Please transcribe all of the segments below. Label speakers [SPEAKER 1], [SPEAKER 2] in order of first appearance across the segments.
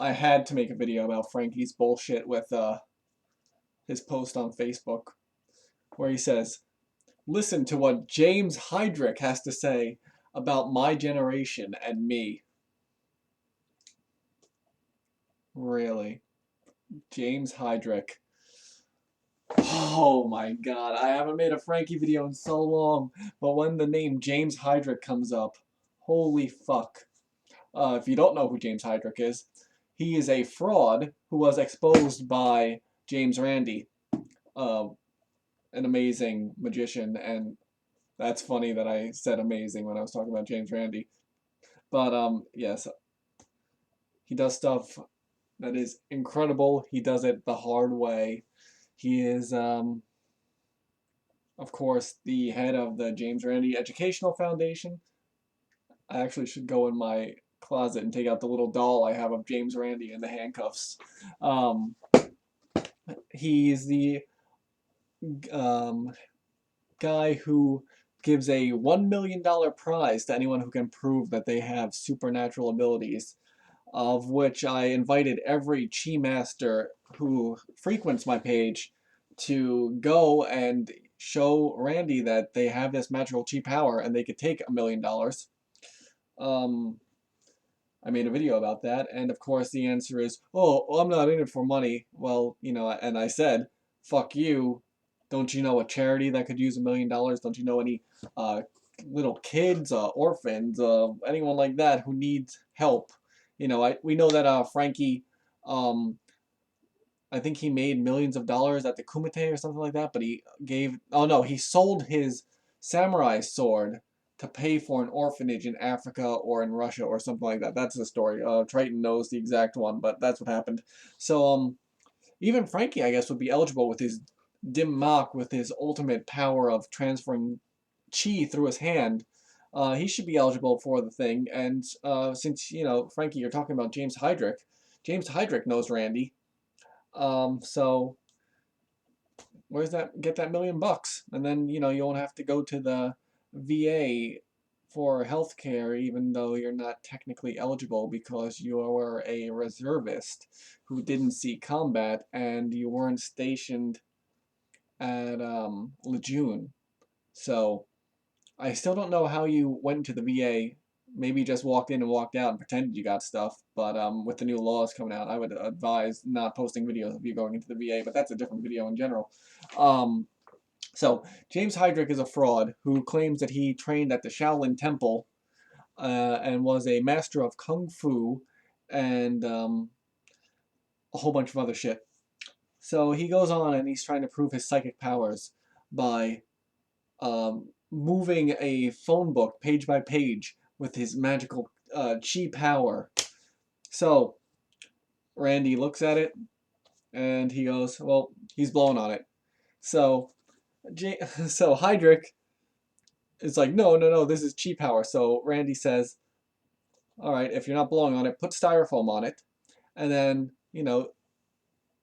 [SPEAKER 1] I had to make a video about Frankie's bullshit with his post on Facebook, where he says, "Listen to what James Heydrich has to say about my generation and me." Really? James Heydrich. Oh my god, I haven't made a Frankie video in so long, but when the name James Heydrich comes up, holy fuck. If you don't know who James Heydrich is, he is a fraud who was exposed by James Randi, uh, an amazing magician, and that's funny that I said amazing when I was talking about James Randi. But yes, he does stuff that is incredible. He does it the hard way. He is, of course, the head of the James Randi Educational Foundation. I actually should go in my closet and take out the little doll I have of James Randi in the handcuffs. Um, he's the um, guy who gives a $1 million prize to anyone who can prove that they have supernatural abilities, of which I invited every chi master who frequents my page to go and show Randy that they have this magical chi power and they could take $1 million. Um, I made a video about that, and of course the answer is, oh, well, I'm not in it for money. Well, and I said, fuck you. Don't you know a charity that could use $1 million? Don't you know any uh, little kids, orphans, anyone like that who needs help? We know that Frankie, um, I think he made millions of dollars at the Kumite or something like that, but oh no, he sold his samurai sword to pay for an orphanage in Africa or in Russia or something like that. That's the story. Triton knows the exact one, but that's what happened. So, even Frankie, I guess, would be eligible with his dim mak, with his ultimate power of transferring chi through his hand. He should be eligible for the thing. And since, Frankie, you're talking about James Heydrich knows Randy. So where's that? Get that $1 million, and then you won't have to go to the VA for health care, even though you're not technically eligible because you were a reservist who didn't see combat and you weren't stationed at Lejeune. So I still don't know how you went to the VA. Maybe you just walked in and walked out and pretended you got stuff. But with the new laws coming out, I would advise not posting videos of you going into the VA. But that's a different video in general. Um, so James Heydrich is a fraud who claims that he trained at the Shaolin Temple and was a master of kung fu and a whole bunch of other shit. So he goes on and he's trying to prove his psychic powers by moving a phone book page by page with his magical chi power. So Randy looks at it and he goes, well, he's blowing on it. So so Heydrich is like, no, no, no, this is chi power. So Randy says, all right, if you're not blowing on it, put styrofoam on it. And then,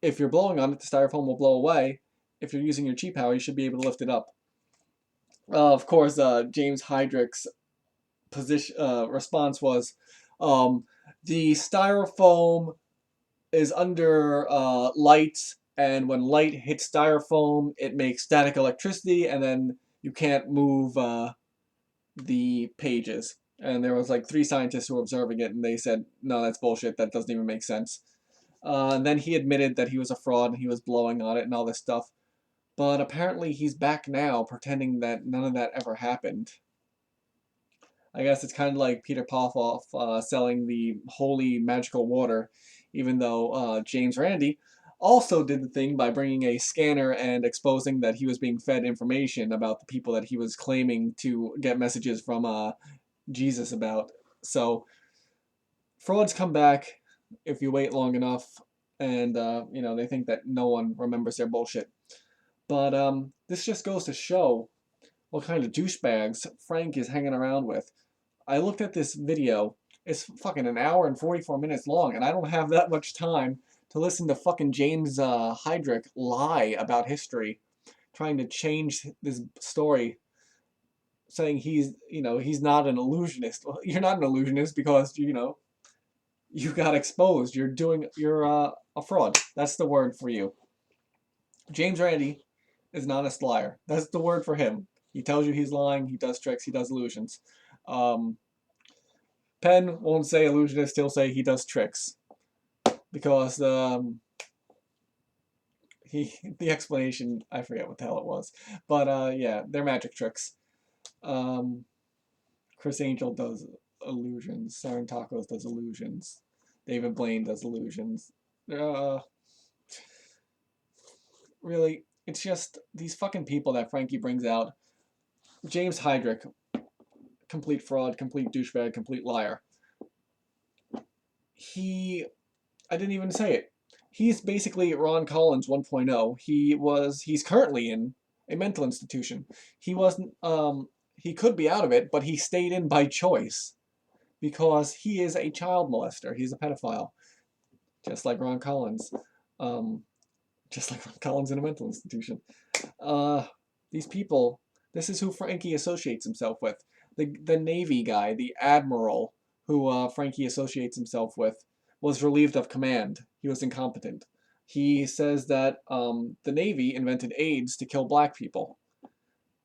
[SPEAKER 1] if you're blowing on it, the styrofoam will blow away. If you're using your chi power, you should be able to lift it up. Of course, James Heydrich's response was, the styrofoam is under light, and when light hits styrofoam, it makes static electricity, and then you can't move the pages. And there was like 3 scientists who were observing it, and they said, no, that's bullshit. That doesn't even make sense. And then he admitted that he was a fraud and he was blowing on it and all this stuff. But apparently he's back now pretending that none of that ever happened. I guess it's kind of like Peter Popoff selling the holy magical water, even though James Randi also did the thing by bringing a scanner and exposing that he was being fed information about the people that he was claiming to get messages from Jesus about. So frauds come back if you wait long enough, and they think that no one remembers their bullshit. But this just goes to show what kind of douchebags Frank is hanging around with. I looked at this video. It's fucking an hour and 44 minutes long, and I don't have that much time to listen to fucking James Heydrich lie about history, trying to change this story, saying he's not an illusionist. Well, you're not an illusionist because, You got exposed. You're a fraud. That's the word for you. James Randi is an honest liar. That's the word for him. He tells you he's lying. He does tricks. He does illusions. Um, Penn won't say illusionist. He'll say he does tricks because the explanation, I forget what the hell it was, but yeah, they're magic tricks. Um, Chris Angel does illusions. Saren Tacos does illusions. David Blaine does illusions. Uh, really, it's just these fucking people that Frankie brings out. James Heydrich, complete fraud, complete douchebag, complete liar. I didn't even say it. He's basically Ron Collins 1.0. He's currently in a mental institution. He wasn't, he could be out of it, but he stayed in by choice because he is a child molester. He's a pedophile, just like Ron Collins. Um, just like Ron Collins in a mental institution. Uh, these people, this is who Frankie associates himself with. The Navy guy, the admiral who Frankie associates himself with, was relieved of command. He was incompetent. He says that the Navy invented AIDS to kill black people.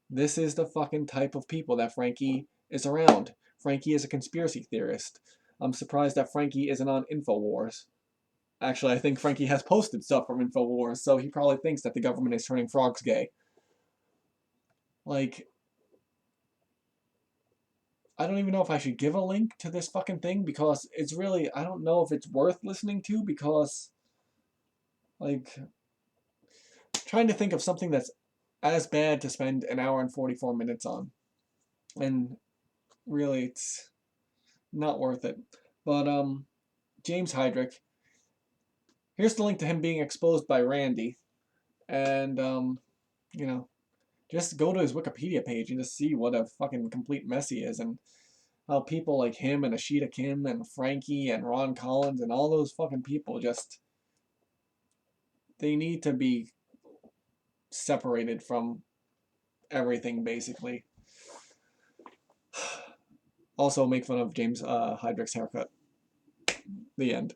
[SPEAKER 1] This is the fucking type of people that Frankie is around. Frankie is a conspiracy theorist. I'm surprised that Frankie isn't on InfoWars. Actually, I think Frankie has posted stuff from InfoWars, so he probably thinks that the government is turning frogs gay. Like, I don't even know if I should give a link to this fucking thing because it's really, I don't know if it's worth listening to because, like, trying to think of something that's as bad to spend an hour and 44 minutes on. And really, it's not worth it. But, James Heydrich, here's the link to him being exposed by Randy. And, you know, just go to his Wikipedia page and just see what a fucking complete mess he is and how people like him and Ashita Kim and Frankie and Ron Collins and all those fucking people just, they need to be separated from everything basically. Also make fun of James Heydrich's haircut. The end.